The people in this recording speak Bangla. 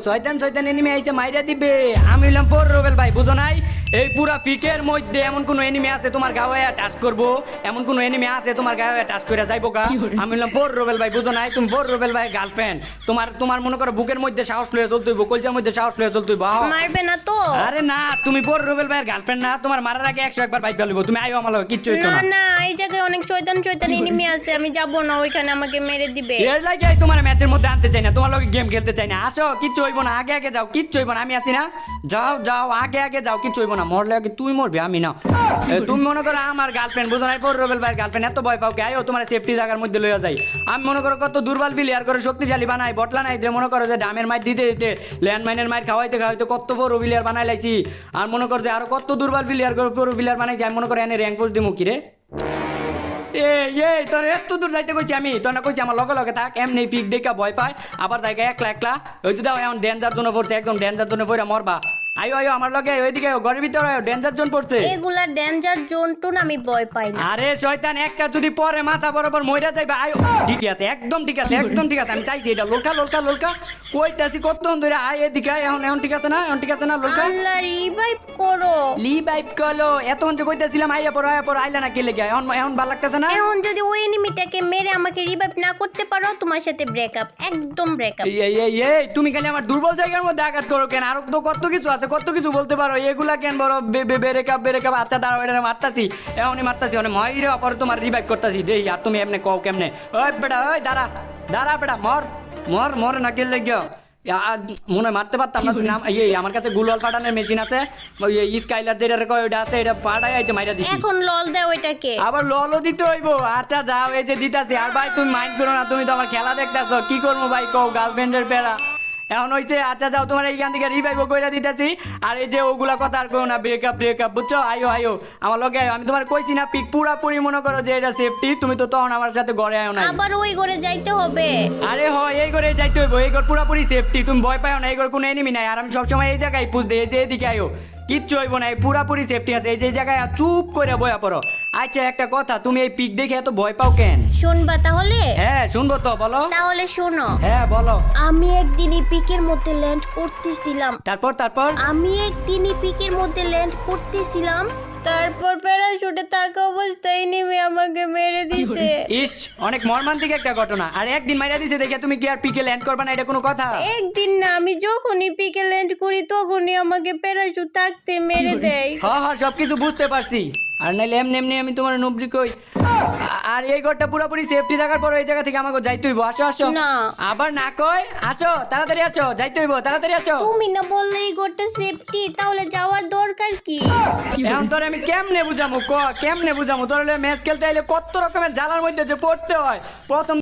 শয়তান শয়তান এনিমি আইছে মাইরা দিবে। আমি হইলাম ফোর রোবেল ভাই, বুঝো নাই? এই পুরা পিকের মধ্যে এমন কোন এনিমি আছে তোমার গায়ে টাচ করবো, এমন কোন এনিমি আছে তোমার গায়ে টাচ করে যাইবো গা। আমি হইলাম ফোর রোবেল ভাই, বুঝো নাই? তুমি ফোর রোবেল ভাই গার্লফ্রেন্ড। তোমার মনে করো বুকের মধ্যে সাহস লয়ে চলতে হইব, কলজার মধ্যে সাহস লয়ে চলতে হইব। মারবে না তো? আরে না, তুমি ফোর রোবেল ভাইয়ের গার্লফ্রেন্ড না, তোমার মারার আগে 100 একবার বাইক ফেলবো। তুমি আইও আমার লগে, কিচ্ছু হইতো না না। না, এই জায়গায় অনেক শয়তান শয়তান এনিমি আছে, আমি যাব না ওইখানে, আমাকে মেরে দিবে। এর লাগে তোমার ম্যাচের মধ্যে আনতে চাই না, তোমার লগে গেম খেলতে চাই না। আসো, কিচ্ছু হইব না, আগে আগে যাও, কিচ্ছু হইব না, আমি আছি না। যাও যাও, আগে আগে যাও, কিচ্ছু হইব না। মরলে আগে তুই মরবি, আমি না। তুমি মনে করো আমার গার্লফ্রেন্ড, বুঝো নাই? ফোর রোবেল ভাইয়ের গার্লফ্রেন্ড, এত ভয় পাও কে? আইও তোমার সেফটি জায়গার মধ্যে লইয়া যাই। আমি মনে করো কত দুর্বল প্লেয়ার করে শক্তিশালী বানাই, বটলা নাই যে মনে করো যে ডামের মাইর দিতে দিতে ল্যান্ডমাইনের মাইর খাওয়াইতে খাওয়াইতে কত বড় প্লেয়ার বানাই লাইছি। আর মনে করো যে আরো কত দুর্বল প্লেয়ার করে পুরো প্লেয়ার বানাইছি। আমি মনে করো এনে র্যাঙ্ক পোস্ট দিমু কি রে? এই তোর এত দূর যাইতে কইছি আমি, তোর না কইছি আমার লগে লগে থাক। এমনি পিক দেখা ভয় পায়, আবার জায়গা একলা একলা। ওই যদি এখন ডেঞ্জার জোনে পড়ছে, একদম ডেঞ্জার জোনে পড়ে মরবা। আইও আইও আমার লগে, ওইদিকে ঘরের ভিতরে ডেঞ্জার জোন পড়ছে। এগুলা ডেঞ্জার জোন তো আমি ভয় পাই না। আরে শয়তান, একটা যদি পরে মাথা বরাবর মইরা যাইবা। আইও, ঠিক আছে, একদম ঠিক আছে, একদম ঠিক আছে। আমি চাইছি এটা লোলকা লোলকা লোলকা কইতাছি কতক্ষণ ধরে। আয় এদিকে আয়, এখন এখন ঠিক আছে না? এখন ঠিক আছে না লোলকা? আল্লাহ রিভাইভ করো। রিভাইভ করলো এতক্ষণ যে কইতাছিলাম আইয়া পড়ো আইলা না, কে লেগে? এখন এখন ভালো লাগতেছে না? এখন যদি ওই এনিমিটাকে মেরে আমাকে রিভাইভ না করতে পারো, তোমার সাথে ব্রেকআপ, একদম ব্রেকআপ। এই তুমি খালি আমার দুর্বল জায়গার মধ্যে আঘাত করো কেন? আরো তো কত কিছু আছে, কত কিছু বলতে পারো। এগুলা কেন বড় বেরেকাপ? আচ্ছা দাঁড়াও, এটা মারতাছি, এমনই মারতাছি, মানে ময়ূরে পরে তোমার রিভাইভ করতাছি। দেই আর তুমি এমনি কও কেমনে? ওই বেটা, ওই দাঁড়া দাঁড়া বেটা, মর মর মর না, কে লেগে মনে হয় মারতে পারতাম না। নাম আমার কাছে গুলাল পাঠানোর মেশিন আছে, স্কাইলার যেটা কয় ওইটা আছে, এটা পাঠাই আইছে মাইরা দিছি। এখন লল দাও ওইটাকে। আবার ললও দিতে হইব? আচ্ছা যাও, এই যে দিতাছি। আর ভাই তুমি মাইন্ড করো না, তুমি তো আমার খেলা দেখতেছো। কি করবো ভাই কও, গার্লফ্রেন্ডের প্যারা এখন হইছে। আচ্ছা যাও, তোমার এইখান থেকে রিভাইভ কইরা দিতেছি। আর এই যে ওগুলা কথা আর কইও না, ব্রেকআপ বুঝছো? আইও আইও আমার লগে আইও। আমি তোমার কইছি না পিক পুরাপুরি মনে করো যে এটা সেফটি, তুমি তো তখন আমার সাথে ঘরে আইও না। আবার ওই ঘরে যাইতে হবে? আরে হয়, এই ঘরে যাইতে হইব, এই ঘর পুরাপুরি সেফটি, তুমি ভয় পাও না। এই ঘর কোনো এনিমি নাই। আর আমি সবসময় এই জায়গায় পুষ দিই, এই যে এদিকে আইও, কিচ্ছু হইব না, এই পুরাপুরি সেফটি আছে। এই যে জায়গায় চুপ করে বয়া পড়ো। আচ্ছা একটা কথা, তুমি এই পিক দেখে এত ভয় পাও কেন? শুনবা তাহলে? হ্যাঁ শুনবো তো, বলো। তাহলে শোনো। হ্যাঁ বলো। আমি একদিন এই পিকের মধ্যে ল্যান্ড করতেছিলাম। তারপর তারপর প্যারাশুটে থাকা অবস্থায় নেমে আমাকে মেরে দিছে। ইস, অনেক মর্মান্তিক একটা ঘটনা। আর একদিন মাইরা দিছে দেখে তুমি কি আর পিকে ল্যান্ড করবা না? এটা কোনো কথা? একদিন না, আমি যখনই পিকে ল্যান্ড করি তখনই আমাকে প্যারাশুট থাকতে মেরে দেয়। হ্যাঁ সবকিছু বুঝতে পারছি। আর নাইলে এমনি এমনি আমি তোমার নবজি কই। আর এই ঘরটা পুরোপুরি সেফটি থাকার পর এই জায়গা থেকে আমাকে যাইতে হইব। আসো আসো। না। আবার না কই, আসো তাড়াতাড়ি আসো, যাইতে হইব, তাড়াতাড়ি আসো। তুমি না বললে এই ঘরটা সেফটি, তাহলে যাওয়ার দরকার কি? এখন তোর আমি কেমনে বুঝামু ক, কেমনে বুঝামু? তোর ম্যাচ খেলতে আইলে কত রকমের জ্বালার মধ্যে যে পড়তে হয়। প্রথম